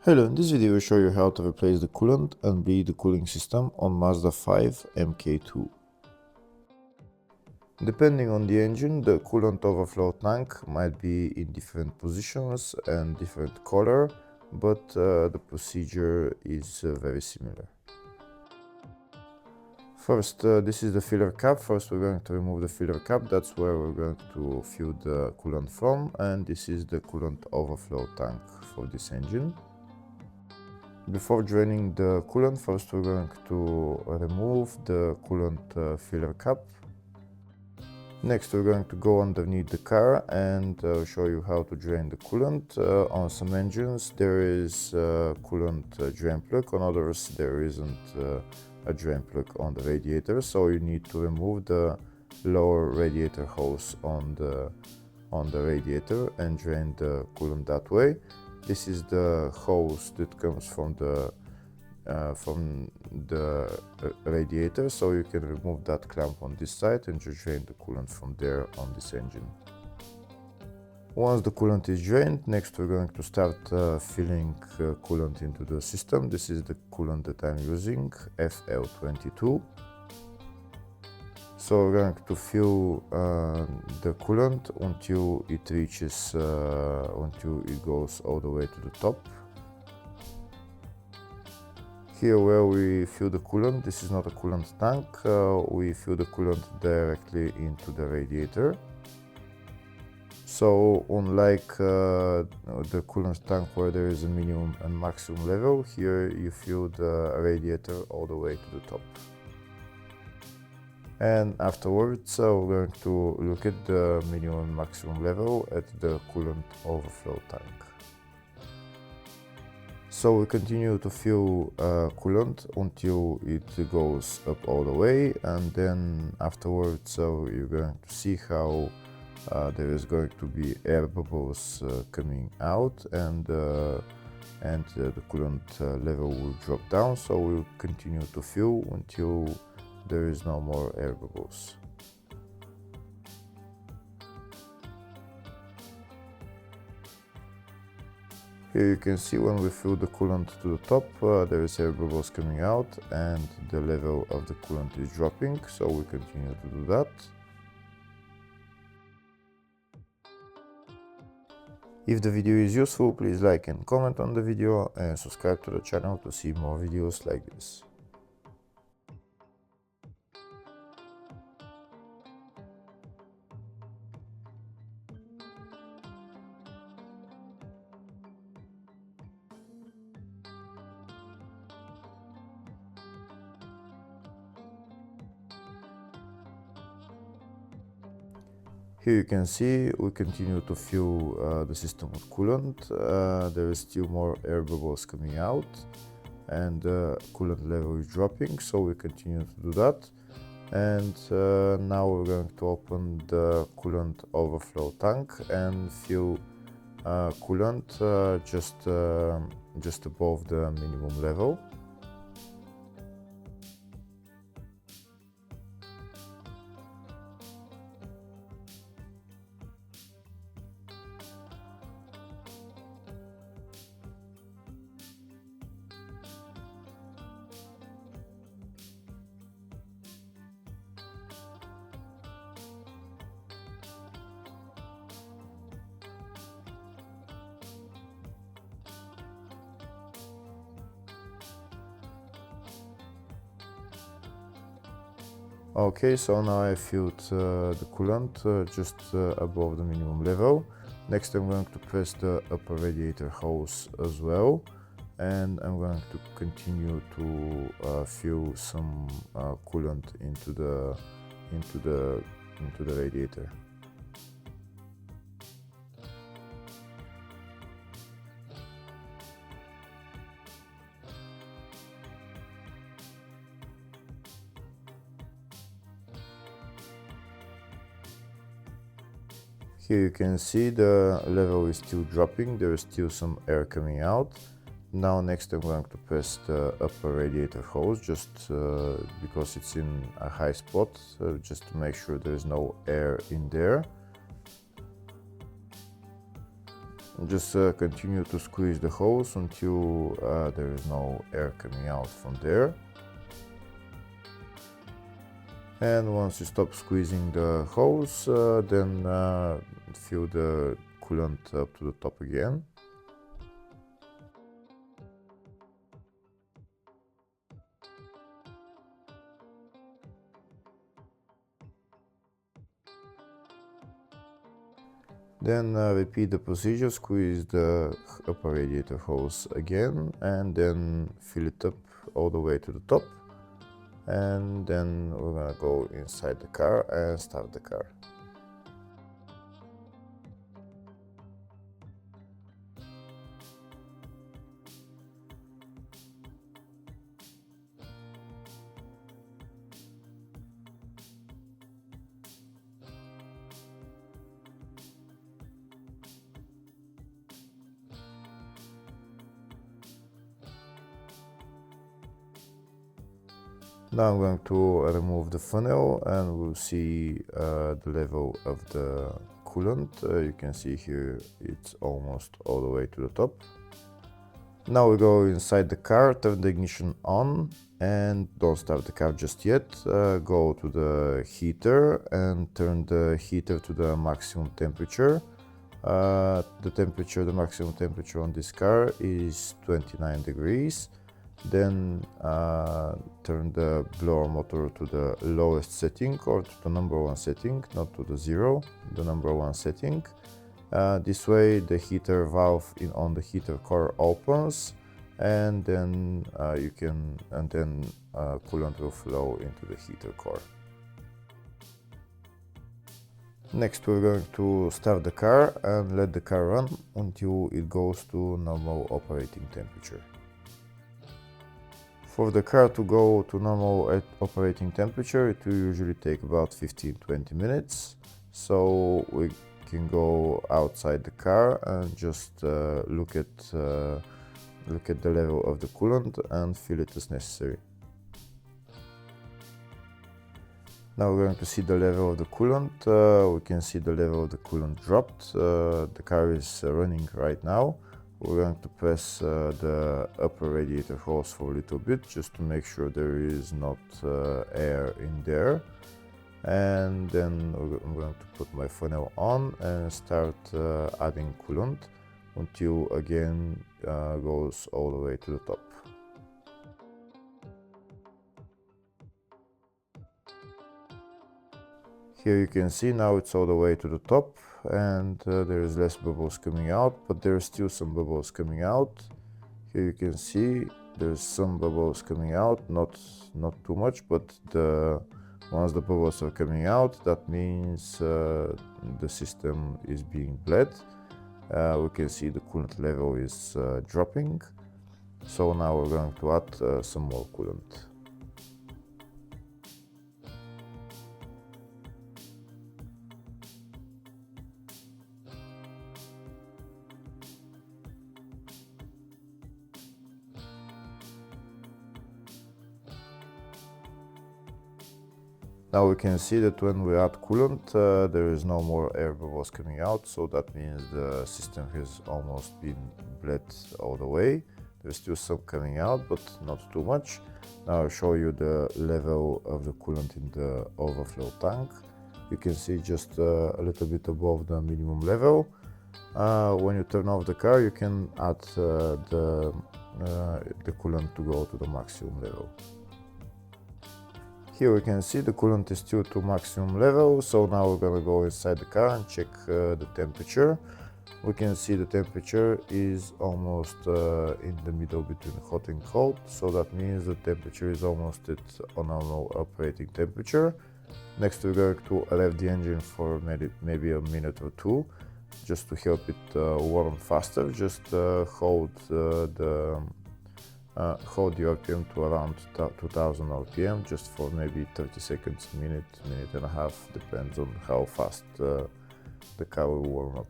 Hello, in this video I will show you how to replace the coolant and bleed the cooling system on Mazda 5 MK2. Depending on the engine, the coolant overflow tank might be in different positions and different color, but the procedure is very similar. First, this is the filler cap. First we're going to remove the filler cap, that's where we're going to fill the coolant from, and this is the coolant overflow tank for this engine. Before draining the coolant, first we're going to remove the coolant filler cap. Next we're going to go underneath the car and show you how to drain the coolant. On some engines there is a coolant drain plug, on others there isn't a drain plug on the radiator, so you need to remove the lower radiator hose on the radiator and drain the coolant that way. This is the hose that comes from the radiator, so you can remove that clamp on this side and just drain the coolant from there on this engine. Once the coolant is drained, next we're going to start filling coolant into the system. This is the coolant that I'm using, FL22. So we're going to fill the coolant until it reaches, until it goes all the way to the top. Here where we fill the coolant, this is not a coolant tank, we fill the coolant directly into the radiator. So unlike the coolant tank where there is a minimum and maximum level, here you fill the radiator all the way to the top. And afterwards we're going to look at the minimum and maximum level at the coolant overflow tank. So we continue to fill coolant until it goes up all the way, and then afterwards you're going to see how there is going to be air bubbles coming out, and the coolant level will drop down. So we'll continue to fill until there is no more air bubbles. Here you can see when we fill the coolant to the top, there is air bubbles coming out and the level of the coolant is dropping, so we continue to do that. If the video is useful, please like and comment on the video and subscribe to the channel to see more videos like this. Here you can see we continue to fill the system with coolant. There is still more air bubbles coming out and the coolant level is dropping, so we continue to do that. And now we're going to open the coolant overflow tank and fill coolant just above the minimum level. Okay, so now I filled the coolant just above the minimum level. Next I'm going to press the upper radiator hose as well, and I'm going to continue to fill some coolant into the radiator. Here you can see the level is still dropping, there is still some air coming out. Now next I'm going to press the upper radiator hose just because it's in a high spot, just to make sure there is no air in there. Just continue to squeeze the hose until there is no air coming out from there. And once you stop squeezing the hose, then fill the coolant up to the top again. Then repeat the procedure, squeeze the upper radiator hose again, and then fill it up all the way to the top. And then we're gonna go inside the car and start the car. Now I'm going to remove the funnel and we'll see the level of the coolant. You can see here it's almost all the way to the top. Now we go inside the car, turn the ignition on and don't start the car just yet. Go to the heater and turn the heater to the maximum temperature. The maximum temperature on this car is 29 degrees. Then turn the blower motor to the lowest setting or to the number 1 setting, not to the 0, the number 1 setting. This way the heater valve on the heater core opens, and then coolant will flow into the heater core. Next we're going to start the car and let the car run until it goes to normal operating temperature. For the car to go to normal operating temperature, it will usually take about 15-20 minutes. So we can go outside the car and just look at the level of the coolant and fill it as necessary. Now we're going to see the level of the coolant. We can see the level of the coolant dropped. The car is running right now. We're going to press the upper radiator hose for a little bit just to make sure there is not air in there. And then I'm going to put my funnel on and start adding coolant until again goes all the way to the top. Here you can see now it's all the way to the top and there is less bubbles coming out, but there are still some bubbles coming out. Here you can see there's some bubbles coming out, not too much, but once the bubbles are coming out, that means the system is being bled. We can see the coolant level is dropping. So now we're going to add some more coolant. Now we can see that when we add coolant, there is no more air bubbles coming out, so that means the system has almost been bled all the way. There's still some coming out, but not too much. Now I'll show you the level of the coolant in the overflow tank. You can see just a little bit above the minimum level. When you turn off the car, you can add the coolant to go to the maximum level. Here we can see the coolant is still to maximum level, so now we're gonna go inside the car and check the temperature. We can see the temperature is almost in the middle between hot and cold, so that means the temperature is almost at a normal operating temperature. Next we're going to rev the engine for maybe a minute or two, just to help it warm faster. Just hold the RPM to around 2000 RPM, just for maybe 30 seconds, minute and a half, depends on how fast the car will warm up.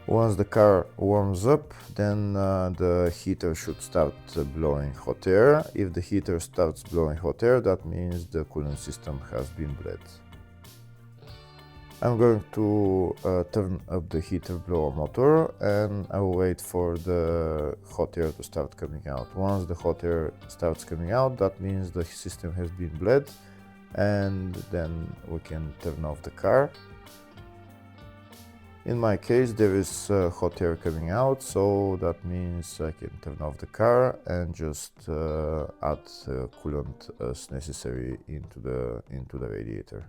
Once the car warms up, then the heater should start blowing hot air. If the heater starts blowing hot air, that means the coolant system has been bled. I'm going to turn up the heater blower motor, and I will wait for the hot air to start coming out. Once the hot air starts coming out, that means the system has been bled, and then we can turn off the car. In my case, there is hot air coming out, so that means I can turn off the car and just add coolant as necessary into the radiator.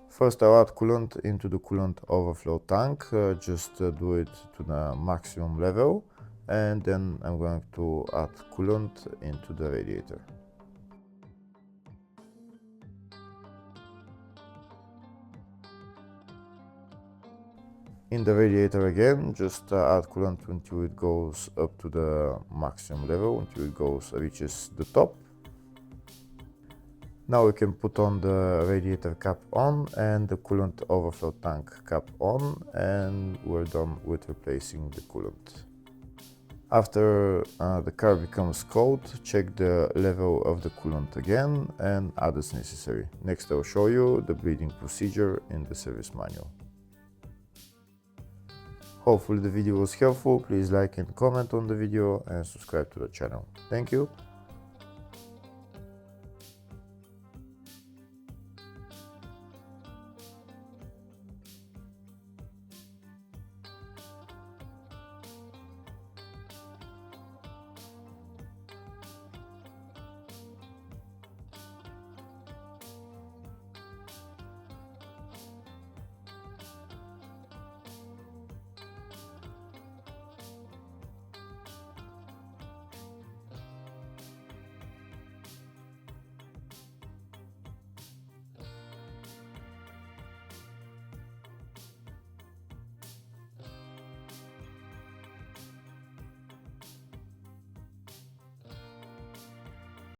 First, I'll add coolant into the coolant overflow tank, just do it to the maximum level, and then I'm going to add coolant into the radiator. In the radiator again, just add coolant until it goes up to the maximum level, until it reaches the top. Now we can put on the radiator cap on and the coolant overflow tank cap on, and we're done with replacing the coolant. After the car becomes cold, check the level of the coolant again and add as necessary. Next I'll show you the bleeding procedure in the service manual. Hopefully the video was helpful. Please like and comment on the video and subscribe to the channel. Thank you.